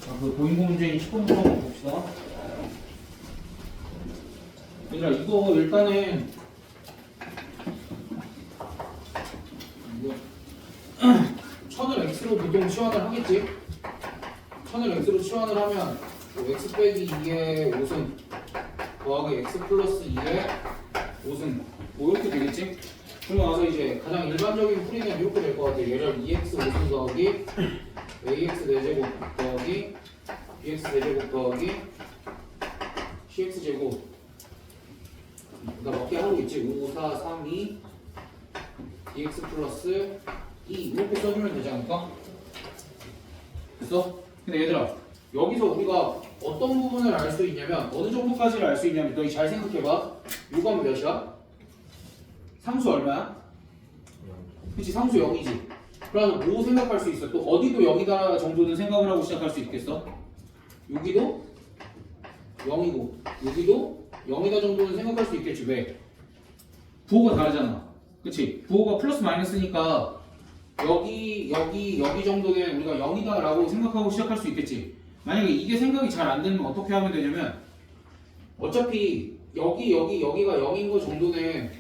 자, 그 보인고 문제인 10번부터 한번 봅시다. 얘들아, 이거 일단은 이거 천을 x로 보통 치환을 하겠지? 천을 x로 치환을 하면 x 빼기 2의 5승 더하기 x 플러스 2의 5승 뭐 이렇게 되겠지? 그러고 나서 이제 가장 일반적인 풀이는 이렇게 될 것 같아. 얘를 2x 5승 더하기 ax 4제곱 더하기 bx 4제곱 더하기 cx 제곱 나 몇개 하고 있지? 5, 4, 3, 2 dx 플러스 2 이렇게 써주면 되지 않을까? 됐어? 근데 얘들아 여기서 우리가 어떤 부분을 알 수 있냐면 어느 정도까지를 알 수 있냐면 너희 잘 생각해봐. 요건 몇이야? 상수 얼마야? 그치 상수 0이지. 그래서 뭐 생각할 수 있어? 또 어디도 0이다 정도는 생각을 하고 시작할 수 있겠어? 여기도 0이고 여기도 0이다 정도는 생각할 수 있겠지. 왜? 부호가 다르잖아. 그치? 부호가 플러스 마이너스니까 여기 정도는 우리가 0이다 라고 생각하고 시작할 수 있겠지. 만약에 이게 생각이 잘 안 되면 어떻게 하면 되냐면 어차피 여기가 0인 거 정도는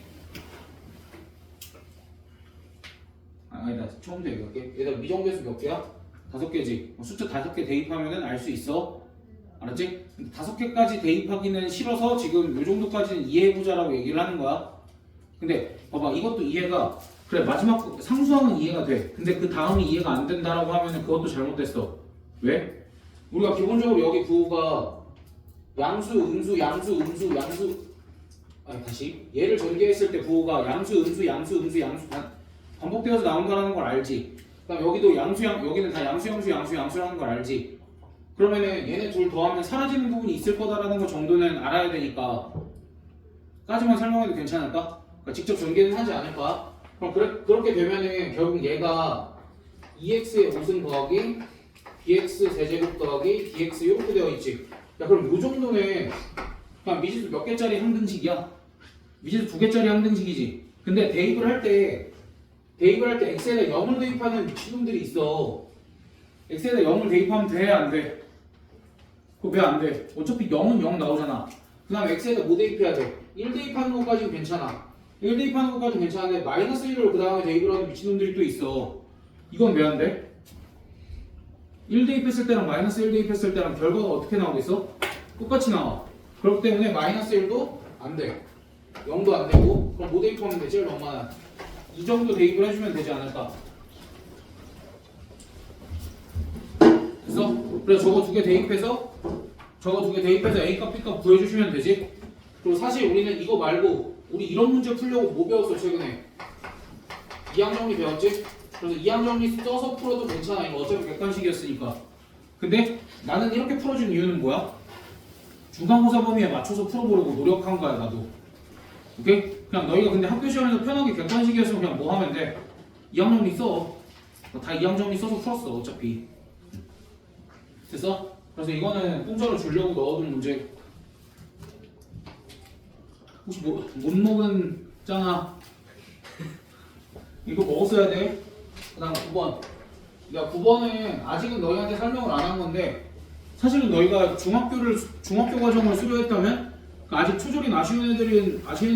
아니다. 처음부터 얘기할게. 얘들아 미정배수 몇 개야? 5개지. 숫자 5개 대입하면은 알 수 있어. 알았지? 5개까지 대입하기는 싫어서 지금 요 정도까지는 이해해보자라고 얘기를 하는 거야. 근데 봐봐 이것도 이해가 그래 마지막 상수항은 이해가 돼. 근데 그 다음이 이해가 안 된다라고 하면은 그것도 잘못됐어. 왜? 우리가 기본적으로 여기 부호가 양수, 음수, 양수, 음수, 양수 아니 다시 얘를 전개했을 때 부호가 양수, 음수, 양수, 음수, 양수 반복되어서 나온다는 걸 알지. 그다음 여기도 양수, 여기는 다 양수, 양수, 양수, 양수라는 걸 알지. 그러면은 얘네 둘 더하면 사라지는 부분이 있을 거다라는 거 정도는 알아야 되니까 까지만 설명해도 괜찮을까? 그러니까 직접 전개는 하지 않을까? 그럼 그렇게 되면은 결국 얘가 2x의 5승 더하기 bx 세제곱 더하기 dx 이렇게 되어 있지. 야 그럼 요 정도는 그냥 미지수 몇 개짜리 항등식이야? 미지수 2개짜리 항등식이지. 근데 대입을 할 때 x에다 0을 대입하는 미친놈들이 있어. x에다 0을 대입하면 돼? 안 돼? 그거 왜 안 돼? 어차피 0은 0 나오잖아. 그 다음 x에다 뭐 대입해야 돼? 1 대입하는 것까지는 괜찮아. 1 대입하는 것까지는 괜찮은데 마이너스 1을 그 다음에 대입을 하는 미친놈들이 또 있어. 이건 왜 안 돼? 1 대입했을 때랑 마이너스 1 대입했을 때랑 결과가 어떻게 나오겠어? 똑같이 나와. 그렇기 때문에 마이너스 1도 안 돼. 0도 안 되고 그럼 뭐 대입하면 되지? 얼마나? 이 정도 대입을 해주면 되지 않을까? 됐어? 그래서 저거 두 개 대입해서 A 값 B 값 구해주시면 되지. 그리고 사실 우리는 이거 말고 우리 이런 문제 풀려고 뭐 배웠어 최근에? 이항정리 배웠지? 그래서 이항정리 써서 풀어도 괜찮아. 이거 어차피 객관식이었으니까. 근데 나는 이렇게 풀어준 이유는 뭐야? 중간고사 범위에 맞춰서 풀어보려고 노력한 거야 나도. 오케이? 그냥 너희가 근데 학교 시험에서 편하게 객관식이었으면 그냥 뭐 하면 돼? 이항정리 써. 다 이항정리 써서 풀었어 어차피. 됐어? 그래서 이거는 공짜로 주려고 넣어둔 문제. 혹시 못 먹은 짱아 이거 먹었어야 돼. 그 다음 9번. 야 9번은 아직은 너희한테 설명을 안 한 건데 사실은 너희가 중학교 과정을 수료했다면 아직 초졸인 아쉬운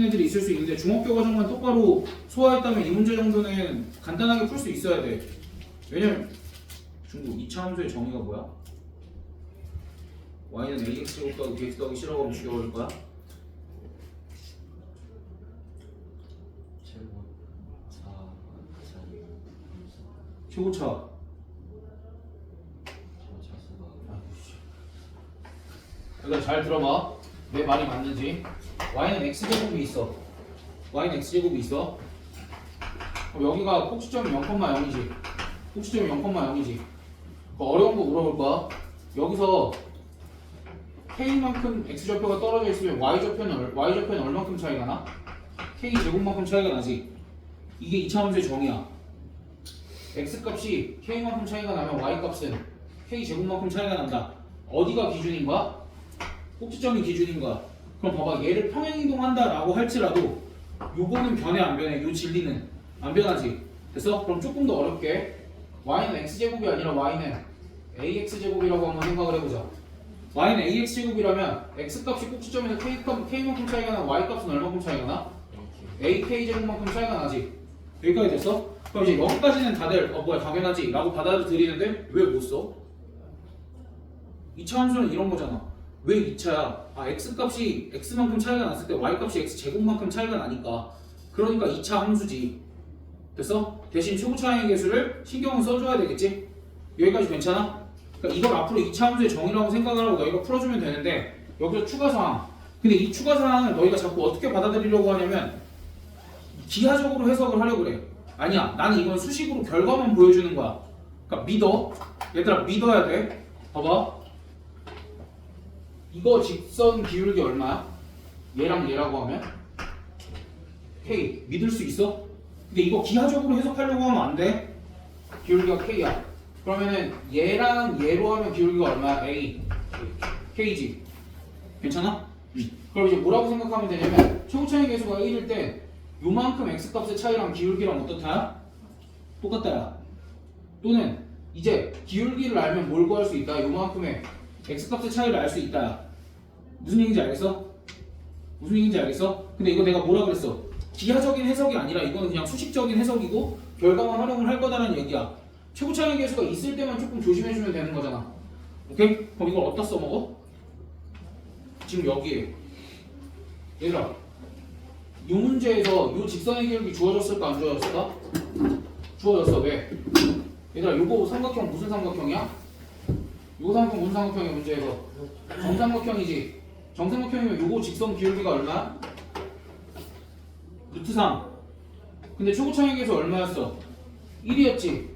애들이 있을 수 있는데 중학교 과정만 똑바로 소화했다면 이 문제 정도는 간단하게 풀 수 있어야 돼. 왜냐면 중국 2차 함수의 정의가 뭐야? y는 ax 제곱 더하기 bx 더하기 c라고 하면 죽여버릴 거야? 최고차. 이거 잘 들어봐. 내 말이 맞는지. y는 x제곱이 있어. y는 x제곱이 있어. 그럼 여기가 꼭지점이 0,0이지. 꼭지점이 0,0이지. 어려운 거 물어볼 거야. 여기서 k만큼 x좌표가 떨어져 있으면 y좌표는 얼만큼 차이가 나? k제곱만큼 차이가 나지. 이게 2차 함수의 정의야. x값이 k만큼 차이가 나면 y값은 k제곱만큼 차이가 난다. 어디가 기준인 거야? 꼭지점이 기준인 거야. 그럼 봐봐 얘를 평행이동한다 라고 할지라도 요거는 변해 안 변해? 요 진리는 안 변하지. 됐어? 그럼 조금 더 어렵게 y는 x제곱이 아니라 y는 ax제곱이라고 한번 생각을 해보자. y는 ax제곱이라면 x값이 꼭지점에서 k만큼 차이가 나, y값은 얼마큼 차이가 나? ak제곱만큼 차이가 나지. 여기까지 됐어? 그럼 이제 여기까지는 다들 뭐야 당연하지 라고 받아들이는데 왜 못 써? 2차 함수는 이런 거잖아. 왜 2차야? x값이 x만큼 차이가 났을 때 y값이 x제곱만큼 차이가 나니까. 그러니까 2차 함수지. 됐어? 대신 최고 차이의 개수를 신경을 써줘야 되겠지? 여기까지 괜찮아? 그러니까 이걸 앞으로 2차 함수의 정의라고 생각을 하고 너희가 풀어주면 되는데 여기서 추가사항. 근데 이 추가사항을 너희가 자꾸 어떻게 받아들이려고 하냐면 기하적으로 해석을 하려고 그래. 아니야, 나는 이건 수식으로 결과만 보여주는 거야. 그러니까 믿어. 얘들아 믿어야 돼. 봐봐. 이거 직선 기울기 얼마야? 얘랑 얘라고 하면 K. 믿을 수 있어? 근데 이거 기하적으로 해석하려고 하면 안 돼. 기울기가 K야. 그러면은 얘랑 얘로 하면 기울기가 얼마야? A. K지. 괜찮아? 그럼 이제 뭐라고 생각하면 되냐면 최고 차이 계수가 1일 때 요만큼 x값의 차이랑 기울기랑 어떻다? 똑같다야. 또는 이제 기울기를 알면 뭘 구할 수 있다? 요만큼의 x값의 차이를 알 수 있다. 무슨 얘기인지 알겠어? 무슨 얘기인지 알겠어? 근데 이거 내가 뭐라 그랬어? 기하적인 해석이 아니라 이거는 그냥 수식적인 해석이고 결과만 활용을 할 거다라는 얘기야. 최고 차이 계수가 있을 때만 조금 조심해주면 되는 거잖아. 오케이? 그럼 이걸 어디다 써먹어? 지금 여기에. 얘들아 이 문제에서 이 직선의 기울기 주어졌을까 안 주어졌을까? 주어졌어. 왜? 얘들아 요거 삼각형 무슨 삼각형이야? 요거 삼각형 무슨 삼각형이야 문제에서? 정삼각형이지. 정삼각형이면 요거 직선 기울기가 얼마야? 루트 3. 근데 최고 차이 계수 얼마였어? 1이었지.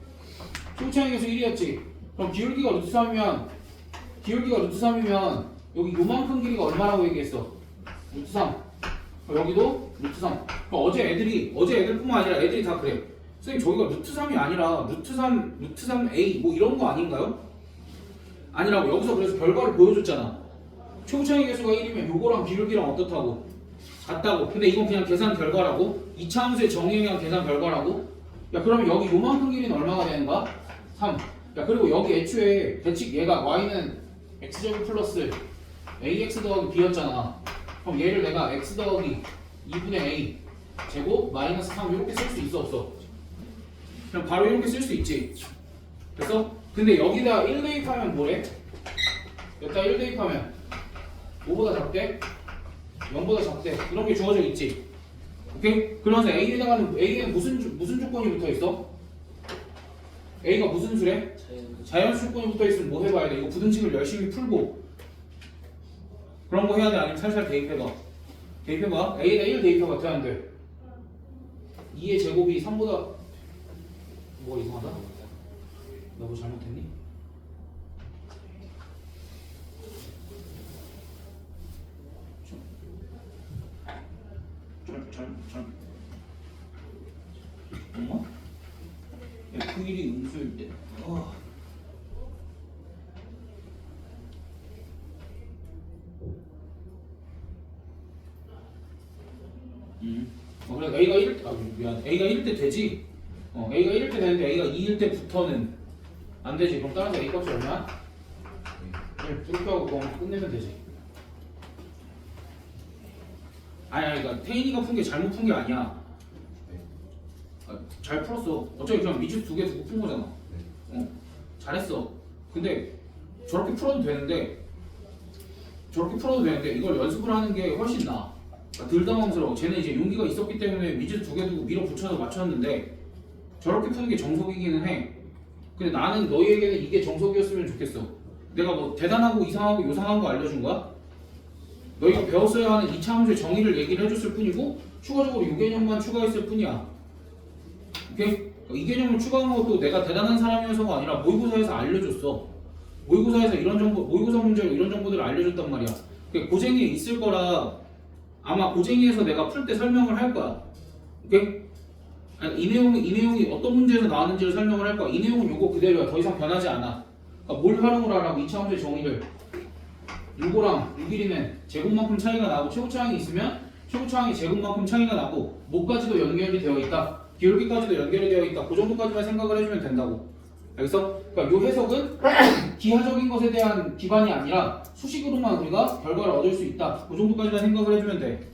최고 차이 계수 1이었지. 그럼 기울기가 루트 3이면 여기 요만큼 길이가 얼마라고 얘기했어? 루트 3. 여기도 루트 3. 어제 애들뿐만 아니라 애들이 다 그래. 선생님 저기가 루트 3이 아니라 루트 3a 뭐 이런 거 아닌가요? 아니라고. 여기서 그래서 결과를 보여줬잖아. 최고 차이 계수가 1이면 요거랑 기울기랑 어떻다고? 같다고. 근데 이건 그냥 계산 결과라고. 2차 함수의 정의에 의한 계산 결과라고. 야 그러면 여기 요만큼 길이는 얼마가 되는 거야? 3. 야 그리고 여기 애초에 대칭 얘가 y는 x제곱 플러스 ax 더하기 b였잖아. 그럼 얘를 내가 x 더하기 2분의 a 제곱 마이너스 3 이렇게 쓸 수 있어 없어? 그냥 바로 이렇게 쓸 수 있지. 됐어? 근데 여기다 1 대입하면 뭐래? 여기다 1 대입하면 5보다 작대? 0보다 작대? 이런 게 주어져 있지. 오케이? 그러면서 A에는 무슨 조건이 붙어 있어? A가 무슨 수래? 자연수 조건이 붙어 있으면 뭐 해봐야 돼? 이거 부등식을 열심히 풀고 그런 거 해야 돼? 아니면 살살 대입해봐? 대입해봐. A에다 1 대입해봐. 어떻게 하면 돼? 2의 제곱이 3보다 뭐가 이상하다? 나 뭐 잘못했니? 엄마? F1이 음수일 때 그래 A가 1일 때 미안 A가 1일 때 되지? A가 1일 때 되는데 A가 2일 때부터는 안 되지. 그럼 따라서 A 값이 얼마야? 1 이렇게 하고 그거 끝내면 되지. 아니 그러니까 태인이가 푼 게 잘못 푼 게 아니야. 잘 풀었어. 어차피 그냥 미주 2개 두고 푼 거잖아. 잘했어. 근데 저렇게 풀어도 되는데 이걸 연습을 하는 게 훨씬 나아. 그러니까 덜 당황스러워. 쟤는 이제 용기가 있었기 때문에 미주 2개 두고 밀어붙여서 맞췄는데 저렇게 푸는 게 정석이기는 해. 근데 나는 너희에게는 이게 정석이었으면 좋겠어. 내가 뭐 대단하고 이상하고 요상한 거 알려준 거야? 너희가 배웠어야 하는 2차 함수의 정의를 얘기를 해줬을 뿐이고 추가적으로 이 개념만 추가했을 뿐이야. 오케이? 이 개념을 추가한 것도 내가 대단한 사람이어서가 아니라 모의고사에서 알려줬어. 모의고사에서 모의고사 문제로 이런 정보들을 알려줬단 말이야. 고쟁이에 있을 거라 아마 고쟁이에서 내가 풀 때 설명을 할 거야. 오케이? 아니, 이 내용이 어떤 문제에서 나왔는지를 설명을 할 거야. 이 내용은 요거 그대로야. 더 이상 변하지 않아. 그러니까 뭘 활용을 하라고 2차 함수의 정의를. 요거랑 요 길이는 제곱만큼 차이가 나고 최고 차항이 있으면 최고 차항이 제곱만큼 차이가 나고 뭐까지도 연결이 되어 있다. 기울기까지도 연결이 되어 있다. 그 정도까지만 생각을 해주면 된다고. 알겠어? 그러니까 요 해석은 기하적인 것에 대한 기반이 아니라 수식으로만 우리가 결과를 얻을 수 있다. 그 정도까지만 생각을 해주면 돼.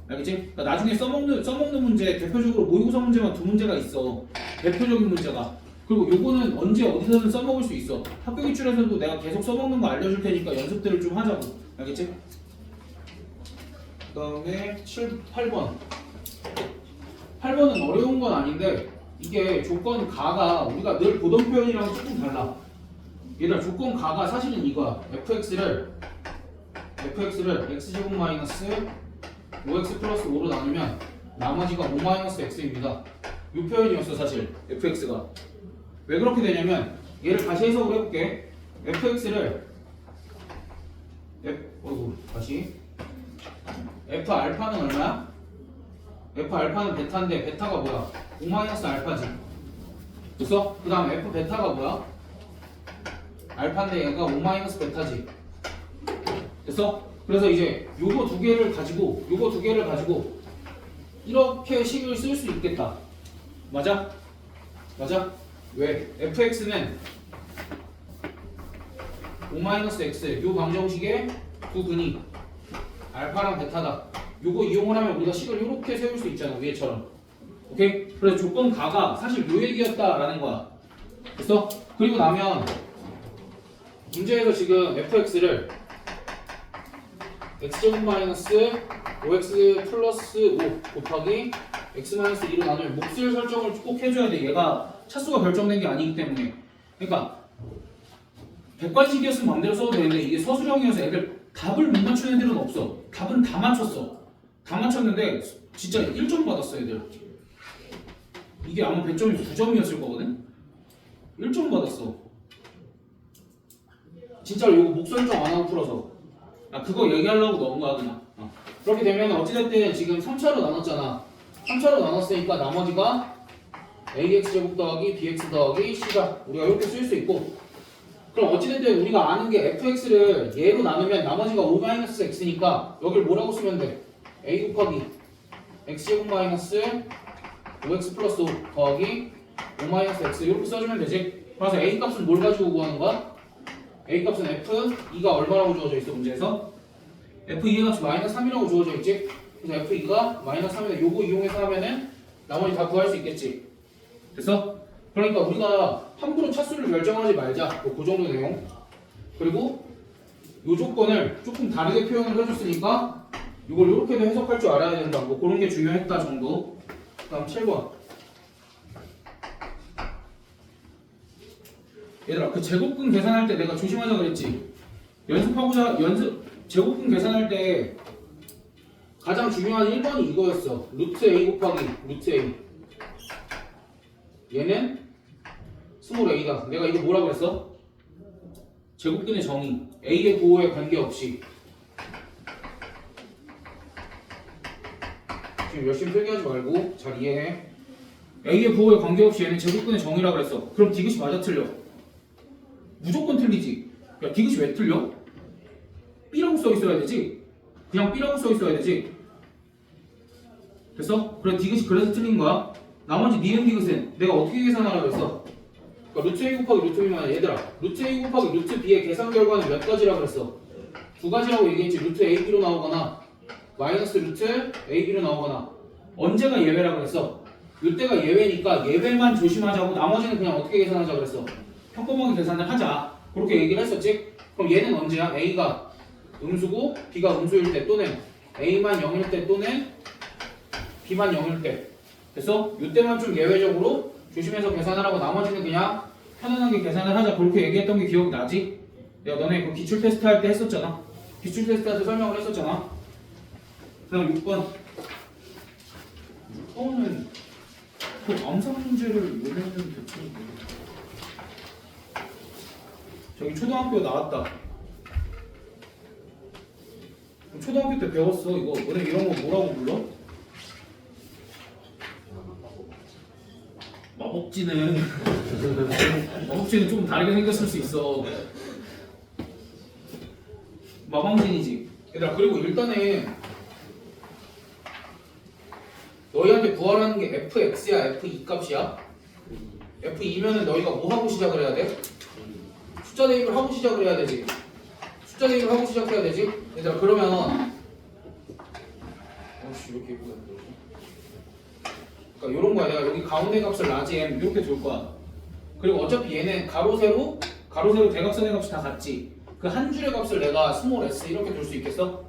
알겠지? 그러니까 나중에 써먹는 문제, 대표적으로 모의고사 문제만 두 문제가 있어. 대표적인 문제가. 그리고 요거는 언제 어디서든 써먹을 수 있어. 학교 기출에서도 내가 계속 써먹는 거 알려줄 테니까 연습들을 좀 하자고. 알겠지? 그 다음에 8번. 8번은 어려운 건 아닌데 이게 조건 가가 우리가 늘 보던 표현이랑 조금 달라. 얘들아 조건 가가 사실은 이거야. fx를 x제곱 마이너스 5x 플러스 5로 나누면 나머지가 5 마이너스 x입니다. 이 표현이었어 사실 fx가. 왜 그렇게 되냐면 얘를 다시 해석을 해볼게. fx를 다시 f 알파는 얼마야? f 알파는 베타인데 베타가 뭐야? 5 마이너스 알파지. 됐어? 그 다음 f 베타가 뭐야? 알파인데 얘가 5 마이너스 베타지. 됐어? 그래서 이제 요거 두 개를 가지고 이렇게 식을 쓸 수 있겠다. 맞아? 맞아? 왜? fx는 5-x 요 방정식의 두 근이 알파랑 베타다. 요거 이용을 하면 우리가 식을 이렇게 세울 수 있잖아. 위에처럼. 오케이? 그래서 조건 가가 사실 요 얘기였다라는 거야. 됐어? 그리고 나면 문제에서 지금 fx를 x제곱 마이너스 5x 플러스 5 곱하기 x 마이너스 2로 나누면 몫을 설정을 꼭 해줘야 돼. 얘가 차수가 결정된 게 아니기 때문에. 그러니까 백관식이었으면 마음대로 써도 되는데 이게 서술형이어서 애들 답을 못 맞추는 애들은 없어. 답은 다 맞췄어. 다 맞췄는데 진짜 1점 받았어 애들. 이게 아마 100점이 9점이었을 거거든? 1점 받았어. 진짜로 이거 목 설정 안 하고 풀어서. 그거 얘기하려고 넣은 거야 그냥. 그렇게 되면 어찌됐든 지금 3차로 나눴잖아. 3차로 나눴으니까 나머지가 ax제곱 더하기 bx 더하기 c가 우리가 이렇게 쓸 수 있고, 그럼 어찌됐든 우리가 아는 게 fx를 얘로 나누면 나머지가 5-x니까 여기를 뭐라고 쓰면 돼? a 곱하기 x제곱 마이너스 5x 플러스 5 더하기 5-x 이렇게 써주면 되지. 그래서 a 값은 뭘 가지고 구하는 거야? a 값은 f2가 얼마라고 주어져 있어 문제에서? f2의 값이 마이너스 3이라고 주어져 있지? 그래서 f2가 마이너스 3이다. 요거 이용해서 하면은 나머지 다 구할 수 있겠지. 됐어? 그러니까 우리가 함부로 차수를 결정하지 말자. 그 정도 내용. 그리고 요 조건을 조금 다르게 표현을 해줬으니까 이걸 이렇게도 해석할 줄 알아야 된다. 뭐 그런 게 중요했다 정도. 다음 7번. 얘들아 그 제곱근 계산할 때 내가 조심하자 그랬지. 제곱근 계산할 때 가장 중요한 1번이 이거였어. 루트 a 곱하기 루트 a. 얘는 스몰 a다. 내가 이거 뭐라 그랬어? 제곱근의 정의. a의 부호에 관계없이. 지금 열심히 설계하지 말고 잘 이해해. a의 부호에 관계없이 얘는 제곱근의 정의라 그랬어. 그럼 디귿이 맞아 틀려? 무조건 틀리지. 야 디귿이 왜 틀려? b라고 써 있어야 되지. 그냥 b라고 써 있어야 되지. 됐어? 그래 디귿이 그래서 틀린 거야. 나머지 니은 디귿은 내가 어떻게 계산하라고 했어? 그러니까 루트 a 곱하기 루트 b만 얘들아 루트 a 곱하기 루트 b의 계산 결과는 몇 가지라고 그랬어? 두 가지라고 얘기했지. 루트 ab로 나오거나 마이너스 루트 ab로 나오거나. 언제가 예외라고 그랬어? 이때가 예외니까 예외만 조심하자고 나머지는 그냥 어떻게 계산하자 그랬어? 평범하게 계산을 하자. 그렇게 얘기를 했었지? 그럼 얘는 언제야? a가 음수고 b가 음수일 때 또는 a만 0일 때 또는 b만 0일 때. 됐어? 이때만 좀 예외적으로 조심해서 계산하라고 나머지는 그냥 편안하게 계산을 하자. 그렇게 얘기했던 게 기억이 나지? 내가 너네 그 기출 테스트 할 때 했었잖아. 기출 테스트 할 때 설명을 했었잖아. 그다음 6번. 6번은 그 암산 문제를 왜 했는지 대체 모르겠어. 저기 초등학교 나왔다. 초등학교 때 배웠어. 이거 너네 이런 거 뭐라고 불러? 마법지는 마법지는 좀 다르게 생겼을 수 있어. 마방진이지. 얘들아 그리고 일단은 너희한테 구하라는 게 fx야 f2 값이야? F2면은 너희가 뭐 하고 시작을 해야 돼? 숫자 대입을 하고 시작을 해야 되지. 숫자 대입을 하고 시작해야 되지. 얘들아 그러면 어씨 왜 이렇게 예쁘게 안 들어오지? 그러니까 요런 거야. 내가 여기 가운데 값을 라지 m 이렇게 둘 거야. 그리고 어차피 얘는 가로 세로 대각선의 값이 다 같지. 그 한 줄의 값을 내가 스몰 s 이렇게 둘 수 있겠어?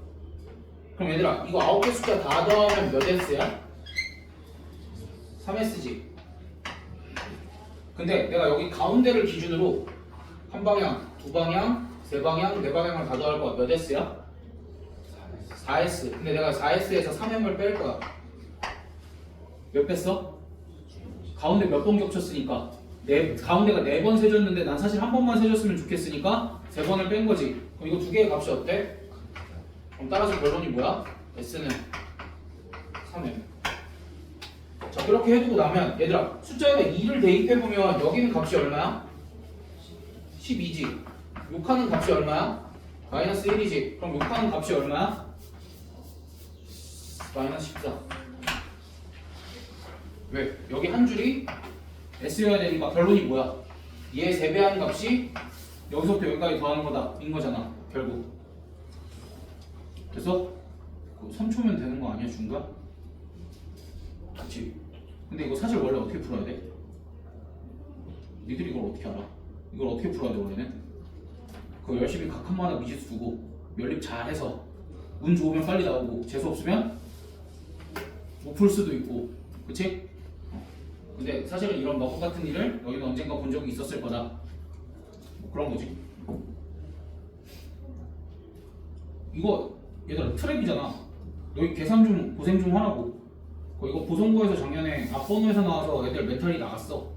그럼 얘들아 이거 9개 숫자 다 더하면 몇 s야? 3s지. 근데 내가 여기 가운데를 기준으로 한 방향, 두 방향, 세 방향, 네 방향을 다 더할 거야. 몇 s야? 4s. 근데 내가 4s에서 3m을 뺄 거야. 몇 뺐어? 가운데 몇 번 겹쳤으니까 가운데가 4번 세졌는데 난 사실 한 번만 세졌으면 좋겠으니까 3번을 뺀 거지. 그럼 이거 두 개의 값이 어때? 그럼 따라서 결론이 뭐야? s는 3m. 자 그렇게 해두고 나면 얘들아 숫자에다 2를 대입해보면 여기는 값이 얼마야? 12지. 욕하는 값이 얼마야? 마이너스 1이지. 그럼 욕하는 값이 얼마야? 마이너스 14. 왜? 여기 한 줄이 S여야 되니까 결론이 뭐야? 얘 3배 하는 값이 여기서부터 여기까지 더하는 거다 인 거잖아 결국. 그래서 3초면 되는 거 아니야 중간? 그치? 근데 이거 사실 원래 어떻게 풀어야 돼? 니들이 이걸 어떻게 알아? 이걸 어떻게 풀어야 돼 원래는? 그거 열심히 각 한마다 미지수 두고 연립 잘해서 운 좋으면 빨리 나오고 재수 없으면 못 풀 수도 있고 그치? 근데 사실은 이런 너프 같은 일을 너희는 언젠가 본 적이 있었을 거다. 뭐 그런 거지. 이거 얘들아 트랩이잖아. 너희 계산 좀 고생 좀 하라고. 이거 보성고에서 작년에 앞번호에서 나와서 애들 멘탈이 나갔어.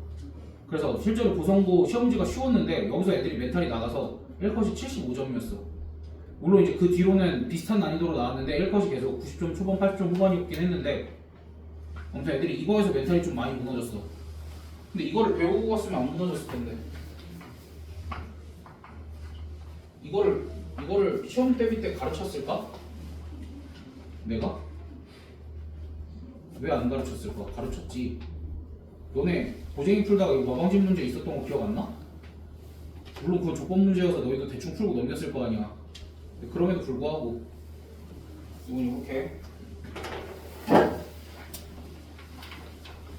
그래서 실제로 보성고 시험지가 쉬웠는데 여기서 애들이 멘탈이 나가서 1컷이 75점이었어. 물론 이제 그 뒤로는 비슷한 난이도로 나왔는데 1컷이 계속 90점 초반 80점 후반이었긴 했는데 아무튼 애들이 이거에서 멘탈이 좀 많이 무너졌어. 근데 이거를 배우고 갔으면 안 무너졌을 텐데. 이거를 시험 대비 때 가르쳤을까? 내가? 왜 안 가르쳤을까? 가르쳤지. 너네 고쟁이 풀다가 이거 마방집 문제 있었던 거 기억 안 나? 물론 그건 조건 문제여서 너희도 대충 풀고 넘겼을 거 아니야. 근데 그럼에도 불구하고 이건 이렇게.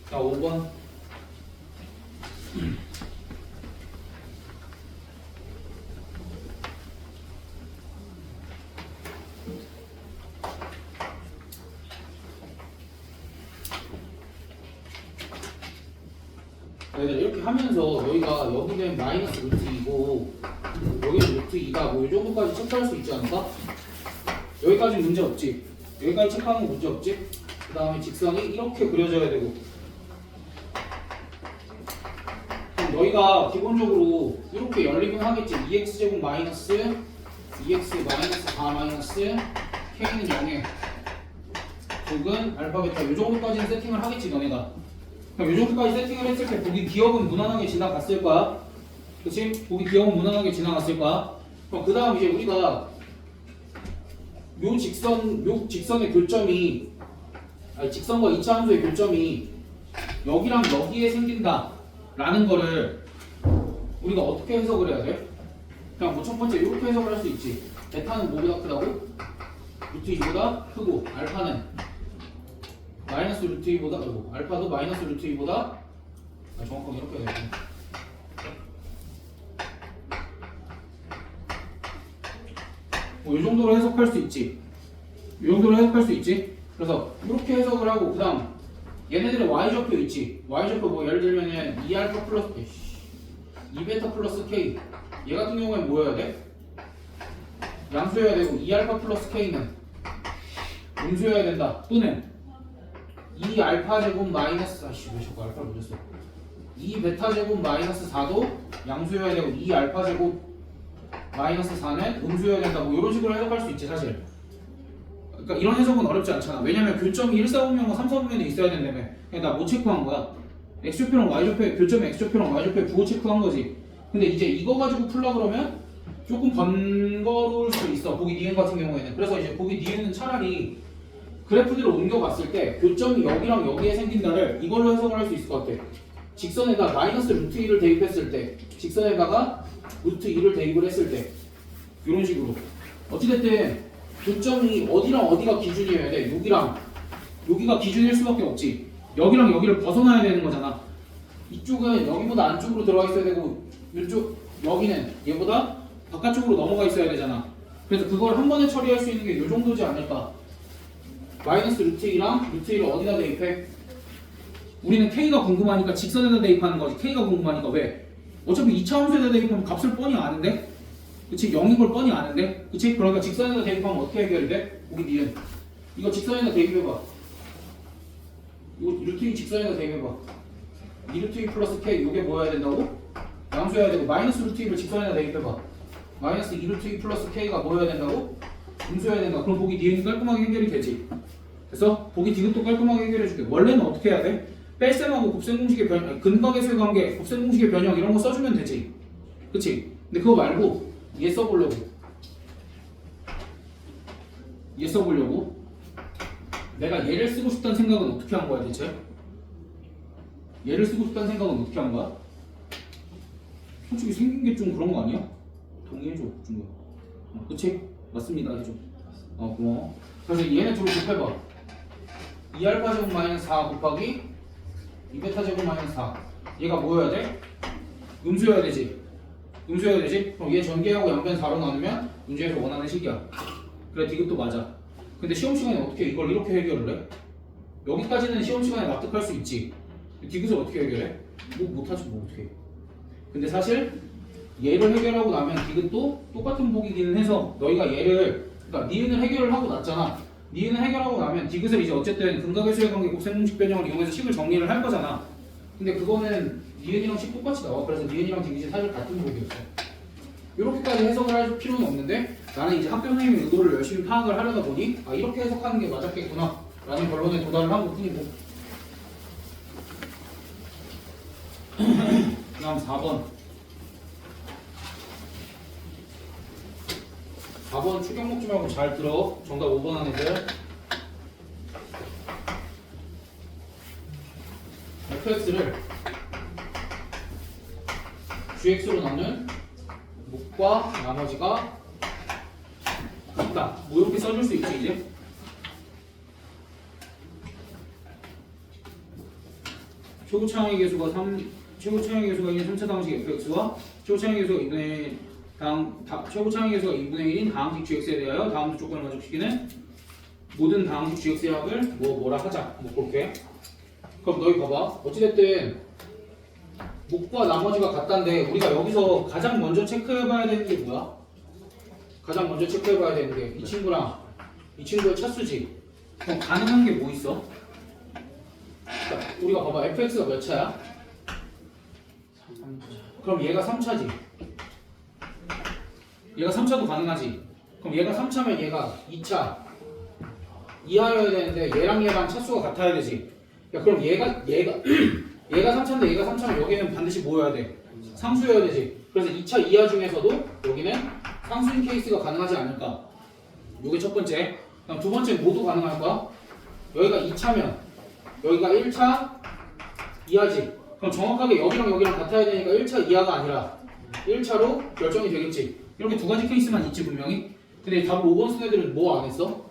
자 5번. 이렇게 하면서 너희가 여기는 마이너스 루트 2고 여기는 루트 2다 뭐 이 정도까지 체크할 수 있지 않을까? 여기까지 문제 없지? 여기까지 체크하는 거 문제 없지? 그 다음에 직선이 이렇게 그려져야 되고 그럼 너희가 기본적으로 이렇게 열리긴 하겠지. 2x제곱 마이너스 2x 마이너스 4 마이너스 k는 0에 국은 알파 베타 이 정도까지는 세팅을 하겠지 너네가. 그럼 이 정도까지 세팅을 했을 때 보기 기억은 무난하게 지나갔을 거야. 그치? 보기 기억은 무난하게 지나갔을 거야. 그럼 그 다음 이제 우리가 요 직선의 교점이 직선과 2차 함수의 교점이 여기랑 여기에 생긴다 라는 거를 우리가 어떻게 해석을 해야 돼? 그냥 뭐 첫 번째 이렇게 해석을 할 수 있지. 베타는 뭐보다 크다고? 루트 2보다 크고 알파는 마이너스 루트 2보다 알파도 마이너스 루트 2보다 정확하게 이렇게 해야 되고 뭐 이 정도로 해석할 수 있지. 이 정도로 해석할 수 있지. 그래서 이렇게 해석을 하고 그 다음 얘네들의 y좌표 있지. y좌표 뭐 예를 들면은 2알파 플러스 2베타 플러스 k 얘 같은 경우에는 뭐 해야 돼? 양수여야 되고 2알파 플러스 k는 음수여야 된다. 또는 2알파 제곱 마이너스 왜 자꾸 알파를 못했어. 2베타 제곱 마이너스 4도 양수여야 되고 2알파 제곱 마이너스 4는 음수여야 된다. 뭐 이런 식으로 해석할 수 있지 사실. 그러니까 이런 해석은 어렵지 않잖아. 왜냐면 교점이 1,4분면과 3,4분면에 있어야 된다며. 그냥 나 못 체크한 거야. x좌표랑 y좌표에 교점에 x좌표랑 y좌표에 부호 체크한 거지. 근데 이제 이거 가지고 풀라 그러면 조금 번거로울 수 있어. 보기 니은 같은 경우에는. 그래서 이제 보기 니은은 차라리 그래프들을 옮겨봤을 때 교점이 여기랑 여기에 생긴다를 이걸로 해석을 할 수 있을 것 같아. 직선에다 마이너스 루트 2를 대입했을 때 직선에다가 루트 2를 대입을 했을 때 이런 식으로 어찌됐든 교점이 어디랑 어디가 기준이어야 돼. 여기랑 여기가 기준일 수밖에 없지. 여기랑 여기를 벗어나야 되는 거잖아. 이쪽은 여기보다 안쪽으로 들어가 있어야 되고 이쪽 여기는 얘보다 바깥쪽으로 넘어가 있어야 되잖아. 그래서 그걸 한 번에 처리할 수 있는 게 이 정도지 않을까. 마이너스 루트 2랑 루트 2를 어디다 대입해? 우리는 K가 궁금하니까 직선에다 대입하는 거지. K가 궁금하니까 왜? 어차피 2차 함수에다 대입하면 값을 뻔히 아는데? 그치? 0인 걸 뻔히 아는데? 그치? 그러니까 직선에다 대입하면 어떻게 해결이 돼? 우리 니은 이거 직선에다 대입해봐. 이거 루트 2 직선에다 대입해봐. 2 루트 2 플러스 K 이게 뭐 해야 된다고? 양수해야 되고 마이너스 루트 2를 직선에다 대입해봐. 마이너스 2 루트 2 플러스 K가 뭐 해야 된다고? 음수해야 된다. 그럼 보기 니은이 깔끔하게 해결이 되지. 그래서 보기 디귿도 깔끔하게 해결해줄게. 원래는 어떻게 해야 돼? 뺄셈하고 곱셈 공식의 변형, 근각에서의 관계, 곱셈 공식의 변형 이런 거 써주면 되지. 그치? 근데 그거 말고 얘 써보려고. 얘 써보려고. 내가 얘를 쓰고 싶다는 생각은 어떻게 한 거야 대체? 얘를 쓰고 싶다는 생각은 어떻게 한 거야? 솔직히 생긴 게 좀 그런 거 아니야? 동의해줘, 준호야. 그치? 맞습니다, 해줘. 고마워. 그래서 얘네 둘을 곱해봐. 2알파 제곱 마이너스 4 곱하기 2베타 제곱 마이너스 4. 얘가 뭐여야 돼? 음수여야 되지. 음수여야 되지? 그럼 얘 전개하고 양변 4로 나누면 문제에서 원하는 식이야. 그래, 디귿도 맞아. 근데 시험 시간에 어떻게 이걸 이렇게 해결을 해? 여기까지는 시험 시간에 납득할 수 있지. 디귿을 어떻게 해결해? 뭐 못하지 뭐 어떻게 해. 근데 사실 얘를 해결하고 나면 디귿도 똑같은 보기기는 해서 너희가 얘를 그러니까 니은을 해결을 하고 났잖아. 니은을 해결하고 나면 디귿을 이제 어쨌든 근각의수의 관계 곱셈 공식 변형을 이용해서 식을 정리를 할 거잖아. 근데 그거는 니은이랑 식 똑같이 나와. 그래서 니은이랑 디귿이 사실 같은 보기였어. 이렇게까지 해석을 할 필요는 없는데 나는 이제 학교 선생님의 의도를 열심히 파악을 하려다 보니 아 이렇게 해석하는 게 맞았겠구나 라는 결론에 도달을 한 것뿐이고. 그 다음 4번 4번 추격 먹지 말고 잘 들어. 정답 5번 하는 애들. fx를 gx로 나눈 목과 나머지가 있다. 뭐 이렇게 써줄 수 있지 이제. 최고 차항의 계수가 2인 3차 방식 fx와 최고 차항의 계수가 2분의 최고 차항의 계수가 2분의 1인 다항식 gx에 대하여 다음 조건을 만족시키는 모든 다항식 gx의 합을 뭐라 하자. 뭐 그렇게. 그럼 너희 봐봐. 어찌됐든 목과 나머지가 같다는데 우리가 여기서 가장 먼저 체크해봐야 되는 게 뭐야? 가장 먼저 체크해봐야 되는 게 이 친구랑 이 친구의 차수지. 그럼 가능한 게 뭐 있어? 그러니까 우리가 봐봐. fx가 몇 차야? 3차. 그럼 얘가 3차지. 얘가 3차도 가능하지. 그럼 얘가 3차면 얘가 2차 이하여야 되는데 얘랑 차수가 같아야 되지. 야 그럼 얘가 3차인데 얘가 3차면 여기는 반드시 뭐여야 돼? 상수여야 되지. 그래서 2차 이하 중에서도 여기는 상수인 케이스가 가능하지 않을까? 요게 첫 번째. 그럼 두 번째 모두 가능할까? 여기가 2차면 여기가 1차 이하지. 그럼 정확하게 여기랑 같아야 되니까 1차 이하가 아니라 1차로 결정이 되겠지. 이렇게 두 가지 케이스만 있지 분명히. 근데 답을 5번 쓴 애들은 뭐 안 했어?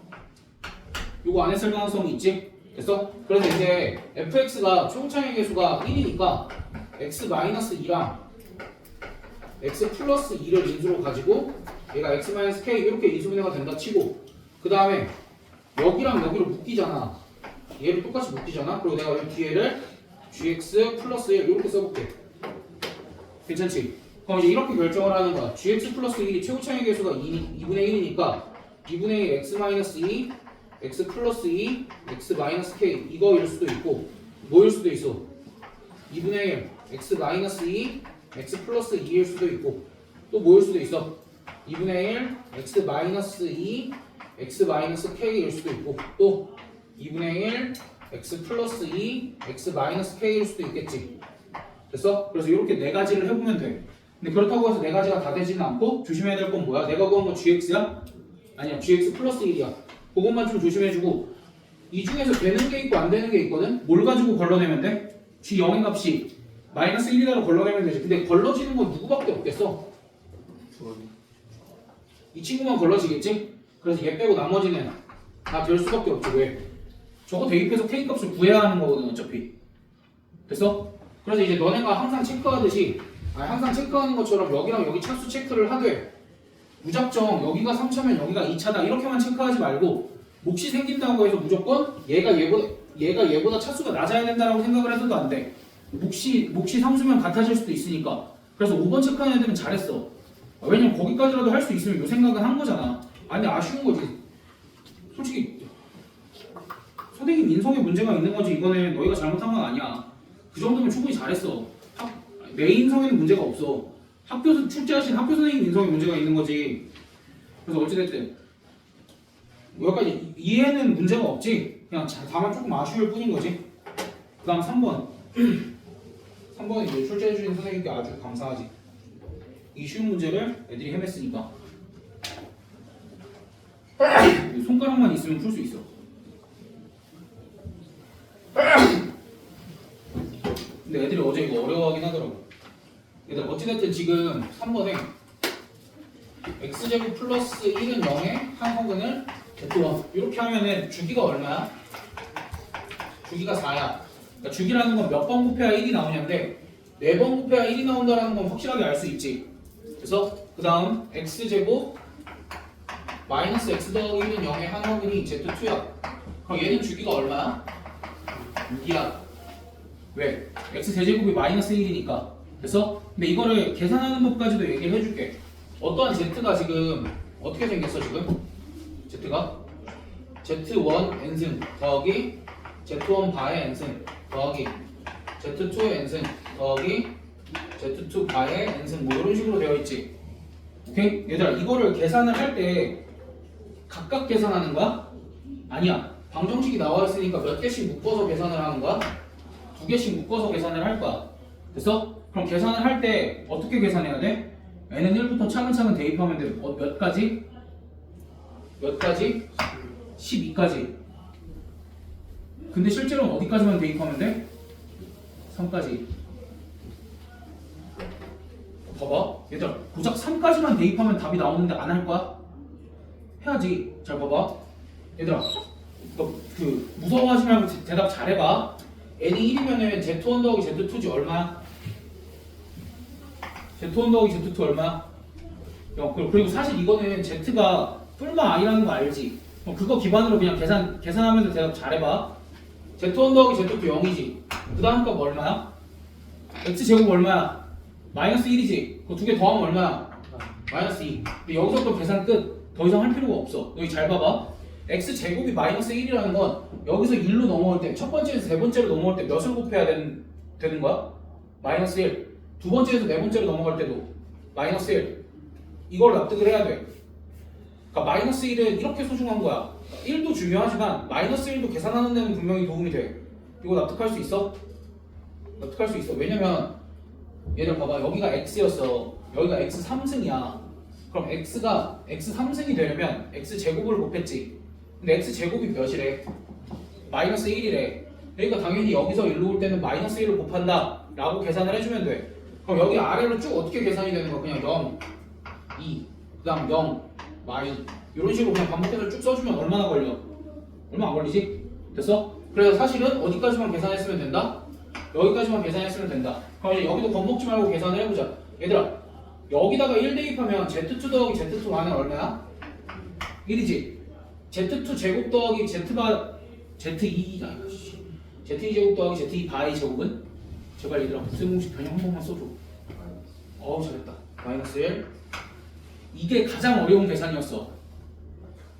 요거 안 했을 가능성이 있지? 됐어? 그래서 이제 fx가 최고차항의 계수가 1이니까 x-2랑 x 플러스 2를 인수로 가지고 얘가 x-k 이렇게 인수분해가 된다 치고 그 다음에 여기랑 여기로 묶이잖아. 얘를 똑같이 묶이잖아. 그리고 내가 여기 뒤에를 gx 플러스 1 이렇게 써볼게. 괜찮지? 그럼 이제 이렇게 결정을 하는 거야. gx 플러스 1이 최고차항의 계수가 2분의 1이니까 2분의 1 x-2 x 플러스 2 x-k 이거일 수도 있고 뭐일 수도 있어? 2분의 1 x-2 x 플러스 2일 수도 있고 또 뭐일 수도 있어? 2분의 1 x-2 x-k일 수도 있고 또 2분의 1 x 플러스 2 x-k일 수도 있겠지. 됐어? 그래서 이렇게 네 가지를 해보면 돼. 근데 그렇다고 해서 네 가지가 다 되지는 않고 조심해야 될 건 뭐야? 내가 구한 건 gx야? 아니야, gx 플러스 1이야. 그것만 좀 조심해주고 이 중에서 되는 게 있고 안 되는 게 있거든? 뭘 가지고 걸러내면 돼? g0의 값이 마이너스 1이다로 걸러내면 되지. 근데 걸러지는 건 누구밖에 없겠어? 이 친구만 걸러지겠지? 그래서 얘 빼고 나머지는 다 될 수밖에 없지. 왜? 저거 대입해서 k 값을 구해야 하는 거거든 어차피. 됐어? 그래서 이제 너네가 항상 체크하듯이 항상 체크하는 것처럼 여기랑 여기 차수 체크를 하되 무작정 여기가 3차면 여기가 2차다 이렇게만 체크하지 말고 몫이 생긴다고 해서 무조건 얘가 얘보다 차수가 낮아야 된다라고 생각을 해서도 안 돼. 몫이 상수면 같아질 수도 있으니까. 그래서 5번 체크하는 애들은 잘했어. 왜냐면 거기까지라도 할 수 있으면 이 생각은 한 거잖아. 아니 아쉬운 거지. 솔직히 선생님 인성에 문제가 있는 거지. 이거는 너희가 잘못한 건 아니야. 그 정도면 충분히 잘했어. 내 인성에는 문제가 없어. 학교에서 출제하신 학교 선생님 인성에 문제가 있는 거지. 그래서 어찌됐든 여기까지 이해는 문제가 없지. 그냥 다만 조금 아쉬울 뿐인 거지. 그 다음 3번 3번은 이제 출제해주신 선생님께 아주 감사하지. 이 쉬운 문제를 애들이 헤맸으니까 손가락만 있으면 풀 수 있어. 근데 애들이 어제 이거 어려워하긴 하더라고. 얘들 어찌됐든 지금 3번에 x제곱 플러스 1은 0에 한성근을 z1 이렇게 하면은 주기가 얼마야? 주기가 4야. 그러니까 주기라는 건 몇 번 곱해야 1이 나오냐인데 4번 곱해야 1이 나온다는 건 확실하게 알 수 있지. 그래서 그 다음 x제곱 마이너스 x 더하기 1은 0의 한성근이 z2야. 그럼 얘는 주기가 얼마야? 6이야. 왜? x 제제곱이 마이너스 1이니까. 그래서 근데 이거를 계산하는 법까지도 얘기를 해줄게. 어떠한 z가 지금 어떻게 생겼어 지금? z가 z1 n승 더하기 z1 바의 n승 더하기 z2의 n승 더하기 z2 바의 n승 뭐 이런 식으로 되어 있지. 오케이? 얘들아 이거를 계산을 할 때 각각 계산하는 거야? 아니야. 방정식이 나와 있으니까 몇 개씩 묶어서 계산을 하는 거야? 2개씩 묶어서 계산을 할 거야. 됐어? 그럼 계산을 할 때 어떻게 계산해야 돼? n은 1부터 차근차근 대입하면 돼. 몇 가지? 몇 가지? 12까지. 근데 실제로는 어디까지만 대입하면 돼? 3까지. 봐봐. 얘들아 고작 3까지만 대입하면 답이 나오는데 안 할 거야? 해야지. 잘 봐봐. 얘들아 너 무서워하지 말고 대답 잘해봐. n이 1이면은 z1 더하기 z2지 얼마야? z1 더하기 z2 얼마야? 그리고 사실 이거는 z가 뿔마 i라는 거 알지? 그거 기반으로 그냥 계산하면서 대답 잘해봐. z1 더하기 z2 0이지. 그 다음 값 얼마야? x제곱 얼마야? 마이너스 1이지. 그거 두 개 더하면 얼마야? 마이너스 2. 근데 여기서부터 계산 끝. 더 이상 할 필요가 없어. 여기 잘 봐봐. x제곱이 마이너스 1이라는 건 여기서 1로 넘어올 때 첫 번째에서 세 번째로 넘어올 때 몇을 곱해야 되는 거야? 마이너스 1. 두 번째에서 네 번째로 넘어갈 때도 마이너스 1. 이걸 납득을 해야 돼. 그러니까 마이너스 1은 이렇게 소중한 거야. 1도 중요하지만 마이너스 1도 계산하는 데는 분명히 도움이 돼. 이거 납득할 수 있어? 납득할 수 있어. 왜냐면 얘들 봐봐. 여기가 x였어. 여기가 x 3승이야. 그럼 x가 x 3승이 되려면 x제곱을 곱했지. 근데 x제곱이 몇이래? 마이너스 1이래. 그러니까 당연히 여기서 1로 올 때는 마이너스 1을 곱한다 라고 계산을 해주면 돼. 그럼 여기 아래로 쭉 어떻게 계산이 되는 거야? 그냥 0, 2, 그 다음 0, 마이 이런 식으로 그냥 반복해서 쭉 써주면 얼마나 걸려? 얼마 안 걸리지? 됐어? 그래서 사실은 어디까지만 계산했으면 된다? 여기까지만 계산했으면 된다. 그럼 이제 여기도 겁먹지 말고 계산을 해보자. 얘들아 여기다가 1 대입하면 z2 더하기 z2 만은 얼마야? 1이지. z2 제곱 더하기 z가 z2 z2 제곱 더하기 z2 바의 제곱은? 제발 얘들아 무슨 공식 변형 한 번만 써줘. 어우 잘했다. 마이너스 1. 이게 가장 어려운 계산이었어.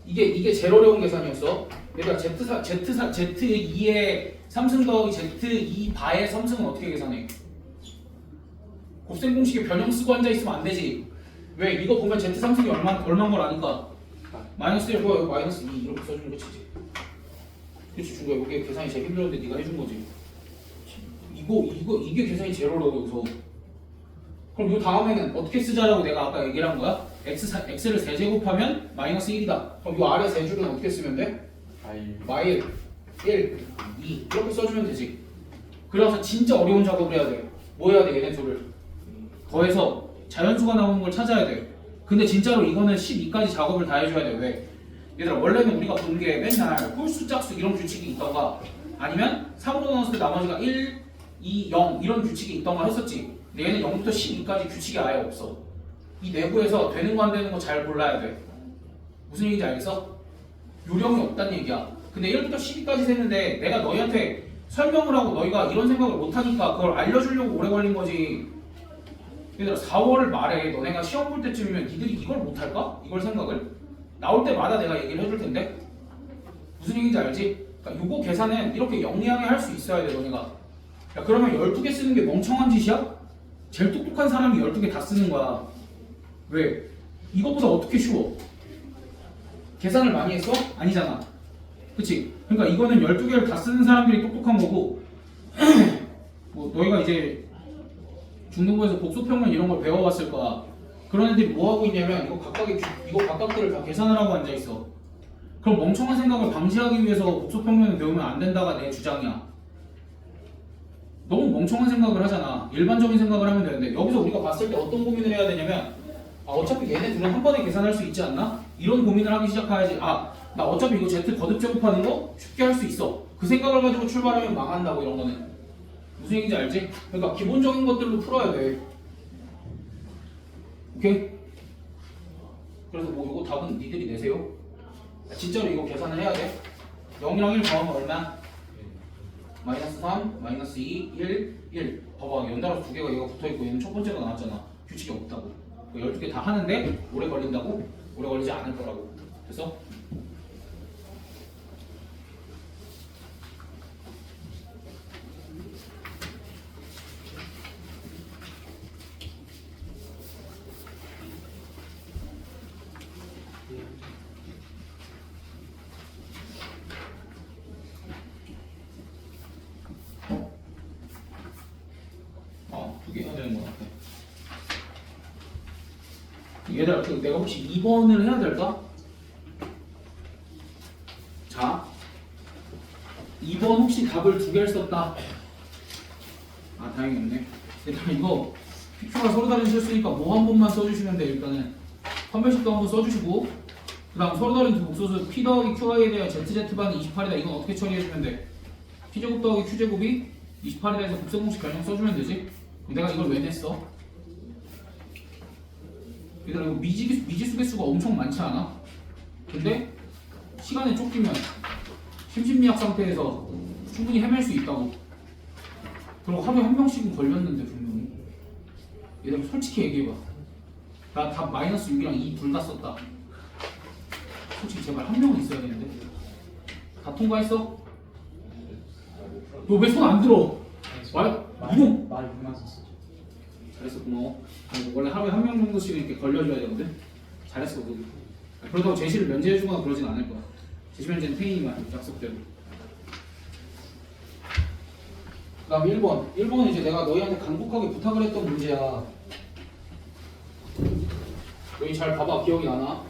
이게 제일 어려운 계산이었어. 얘들아 z2의 3승 더하기 z2 바의 3승은 어떻게 계산해? 곱셈 공식에 변형 쓰고 앉아있으면 안 되지. 왜? 이거 보면 z3승이 얼마인 걸 아니까. 마이너스 1 여기 마이너스 2 이렇게 써주는 거 치지. 그렇지 중국야. 이게 계산이 제일 힘들었는데 네가 해준 거지. 이게 계산이 제일 어려워 여기서. 그럼 이 다음에는 어떻게 쓰자라고 내가 아까 얘기를 한 거야? x를 세제곱하면 마이너스 1이다. 그럼 이 아래 세 줄은 어떻게 쓰면 돼? 마일 1, 2 이렇게 써주면 되지. 그래서 진짜 어려운 작업을 해야 돼. 뭐 해야 돼? 얘네 둘을 더해서 자연수가 나오는 걸 찾아야 돼. 근데 진짜로 이거는 12까지 작업을 다 해줘야 돼. 왜? 얘들아 원래는 우리가 본 게 맨날 홀수 짝수 이런 규칙이 있던가 아니면 3으로 나눴을 때 나머지가 1, 2, 0 이런 규칙이 있던가 했었지. 근데 얘는 0부터 12까지 규칙이 아예 없어. 이 내부에서 되는 거 안 되는 거 잘 골라야 돼. 무슨 얘기인지 알겠어? 요령이 없다는 얘기야. 근데 1부터 12까지 세는데 내가 너희한테 설명을 하고 너희가 이런 생각을 못하니까 그걸 알려주려고 오래 걸린 거지. 얘들아 4월을 말해. 너네가 시험 볼 때쯤이면 니들이 이걸 못할까? 이걸 생각을? 나올 때마다 내가 얘기를 해줄 텐데 무슨 얘기인지 알지? 그러니까 요거 계산은 이렇게 영리하게 할 수 있어야 돼 너네가. 야 그러면 12개 쓰는 게 멍청한 짓이야? 제일 똑똑한 사람이 12개 다 쓰는 거야. 왜? 이것보다 어떻게 쉬워? 계산을 많이 했어? 아니잖아. 그치? 그러니까 이거는 12개를 다 쓰는 사람들이 똑똑한 거고 뭐 너희가 이제 중등부에서 복소평면 이런 걸 배워왔을 거야. 그런 애들이 뭐 하고 있냐면 이거 각각들을 다 계산을 하고 앉아 있어. 그럼 멍청한 생각을 방지하기 위해서 복소평면을 배우면 안 된다가 내 주장이야. 너무 멍청한 생각을 하잖아. 일반적인 생각을 하면 되는데 여기서 우리가 봤을 때 어떤 고민을 해야 되냐면 어차피 얘네 둘은 한 번에 계산할 수 있지 않나? 이런 고민을 하기 시작해야지. 나 어차피 이거 Z 거듭 제곱하는 거 쉽게 할 수 있어. 그 생각을 가지고 출발하면 망한다고. 이런 거는 무슨 얘기인지 알지? 그러니까 기본적인 것들로 풀어야 돼. 오케이? 그래서 뭐 이거 답은 니들이 내세요. 진짜로 이거 계산을 해야 돼. 0이랑 1 더하면 얼마? 마이너스 3, 마이너스 2, 1, 1. 봐봐 연달아서 두 개가 얘가 붙어있고 얘는 첫 번째가 나왔잖아. 규칙이 없다고. 12개 다 하는데 오래 걸린다고? 오래 걸리지 않을 거라고. 됐어? 두 개 해야 되는 거 같아. 얘들아, 내가 혹시 2번을 해야 될까? 자, 2번 혹시 답을 두 개를 썼다. 다행히 없네. 얘들아, 이거 PQ가 서로 다른 실수니까 뭐 한 번만 써주시면 돼. 일단은 판별식도 한번 써주시고, 그 다음 서로 다른 두 복소수 P 더하기 QI에 대한 ZZ반이 28이다. 이건 어떻게 처리해주면 돼? P제곱 더하기 Q제곱이 28이다 해서 곱셈공식 변형 써주면 되지? 내가 이걸 왜 냈어? 얘들아 이거 미지수의 수가 엄청 많지 않아? 근데 시간에 쫓기면 심신미약 상태에서 충분히 헤맬 수 있다고. 그리고 하루에 한 명씩은 걸렸는데 분명히. 얘들아 솔직히 얘기해봐. 나 답 마이너스 6이랑 2 둘 다 썼다. 솔직히 제발 한 명은 있어야 되는데. 다 통과했어? 너 왜 손 안 들어? 말 6만 썼어. 잘했어, 고마워. 원래 하루에 한 명 정도씩 이렇게 걸려줘야 되거든. 잘했어, 너. 그렇다고 제시를 면제해주거나 그러진 않을 거야. 제시 면제는 페인이만 약속대로. 그 다음 1번. 1번은 이제 내가 너희한테 간곡하게 부탁을 했던 문제야. 너희 잘 봐봐. 기억이 나나?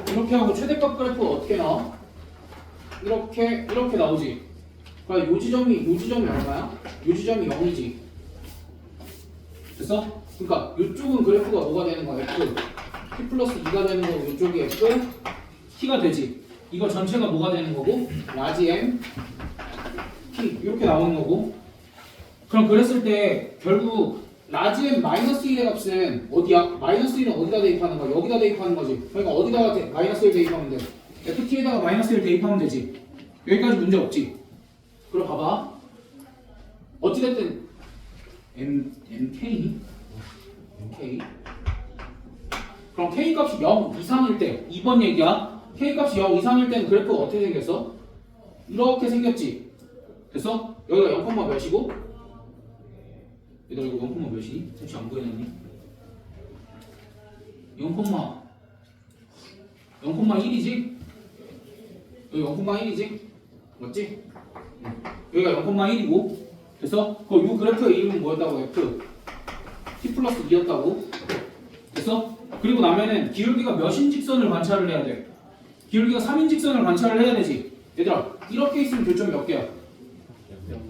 이렇게 하고 최대값 그래프가 어떻게 나와? 이렇게 나오지. 그러니까 요 지점이 얼마야? 요 지점이 0이지. 됐어? 그러니까 이쪽은 그래프가 뭐가 되는 거야? F. T 플러스 2가 되는 거고 이쪽이 F, T가 되지. 이거 전체가 뭐가 되는 거고? 라지 M, T 이렇게 나오는 거고. 그럼 그랬을 때 결국 라지 M 마이너스 1의 값은 어디야? 마이너스 1은 어디다 대입하는 거야? 여기다 대입하는 거지. 그러니까 어디다가 마이너스 1 대입하면 돼? FT에다가 마이너스 1 대입하면 되지. 여기까지 문제 없지? 그럼 봐봐. 어찌됐든 MK 그럼 K 값이 0 이상일 때 2번 얘기야. K 값이 0 이상일 때는 그래프가 어떻게 생겼어? 이렇게 생겼지. 됐어? 여기가 0, 몇이고? 얘들아 이거 0, 몇이니? 혹시 안 보이니? 0,1이지? 여기 0,1이지? 맞지? 여기가 0,1이고 됐어? 그럼 이 그래프의 이름은 뭐였다고? F T 플러스 2였다고? 됐어? 그리고 나면은 기울기가 몇인 직선을 관찰을 해야 돼? 기울기가 3인 직선을 관찰을 해야 되지. 얘들아 이렇게 있으면 교점이 몇 개야?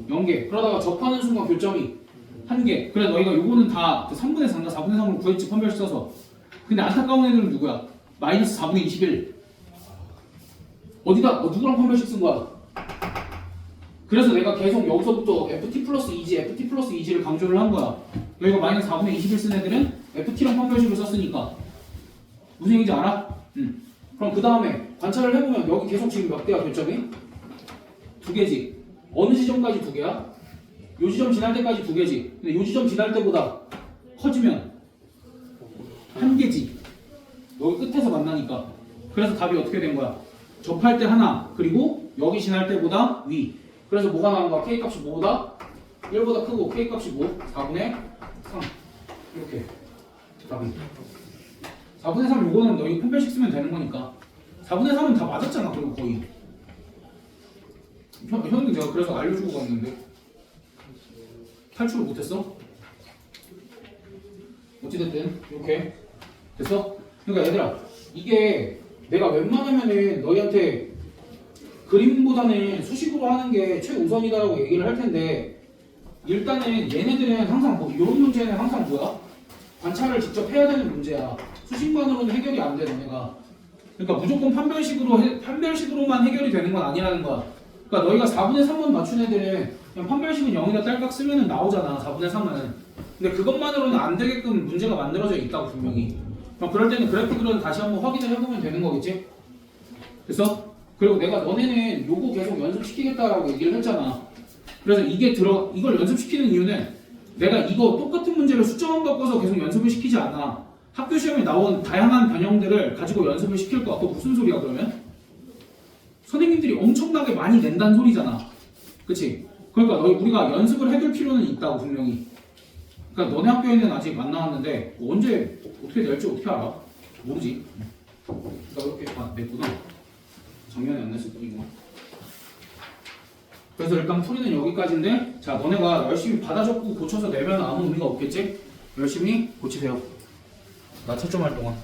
0개. 그러다가 접하는 순간 교점이 1개. 그래 너희가 요거는 다 3분의 4인가 4분의 3으로 구했지 판별식 써서. 근데 안타까운 애들은 누구야? 마이너스 4분의 21. 어디다? 누구랑 판별식 쓴 거야? 그래서 내가 계속 여기서부터 FT 플러스 2G, FT 플러스 2G를 강조를 한 거야. 너희가 마이너스 4분의 21 쓴 애들은 FT랑 판별식을 썼으니까. 무슨 얘기인지 알아? 응. 그럼 그 다음에 관찰을 해보면 여기 계속 지금 몇 개야 교점이? 2개지. 어느 지점까지 2개야? 요 지점 지날 때까지 2개지. 근데 요 지점 지날 때보다 커지면 1개지. 여기 끝에서 만나니까. 그래서 답이 어떻게 된 거야? 접할 때 하나, 그리고 여기 지날 때보다 위. 그래서 뭐가 나온 거야? K값이 뭐보다? 1보다 크고 K값이 뭐? 4분의 3. 이렇게 답이. 4분의 3 요거는 너희 판별식 쓰면 되는 거니까. 4분의 3은 다 맞았잖아. 그리고 거의. 형님 제가 그래서 알려주고 갔는데 탈출을 못했어? 어찌됐든 이렇게 됐어? 그러니까 얘들아 이게 내가 웬만하면은 너희한테 그림보다는 수식으로 하는 게 최우선이다라고 얘기를 할 텐데 일단은 얘네들은 항상 뭐 이런 문제는 항상 뭐야? 관찰을 직접 해야 되는 문제야. 수식만으로는 해결이 안 돼 너네가. 그러니까 무조건 판별식으로만 해결이 되는 건 아니라는 거야. 그러니까 너희가 4분의 3번 맞춘 애들은 그냥 판별식은 0이다 딸깍 쓰면은 나오잖아 4분의 3은. 근데 그것만으로는 안 되게끔 문제가 만들어져 있다고 분명히. 그럼 그럴 때는 그래프들은 다시 한번 확인을 해보면 되는 거겠지? 됐어? 그리고 내가 너네는 요거 계속 연습시키겠다라고 얘기를 했잖아. 그래서 이걸 연습시키는 이유는 내가 이거 똑같은 문제를 숫자만 바꿔서 계속 연습을 시키지 않아. 학교 시험에 나온 다양한 변형들을 가지고 연습을 시킬 거야. 그거 무슨 소리야 그러면? 선생님들이 엄청나게 많이 낸다는 소리잖아. 그치? 그러니까 우리가 연습을 해둘 필요는 있다고 분명히. 그러니까 너네 학교에는 아직 안 나왔는데 언제 어떻게 될지 어떻게 알아? 모르지. 그러니까 이렇게 냈구나. 작년에 안 냈을 뿐이고. 그래서 일단 풀이는 여기까지인데 자 너네가 열심히 받아 적고 고쳐서 내면 아무 의미가 없겠지? 열심히 고치세요. 나 채점할 동안.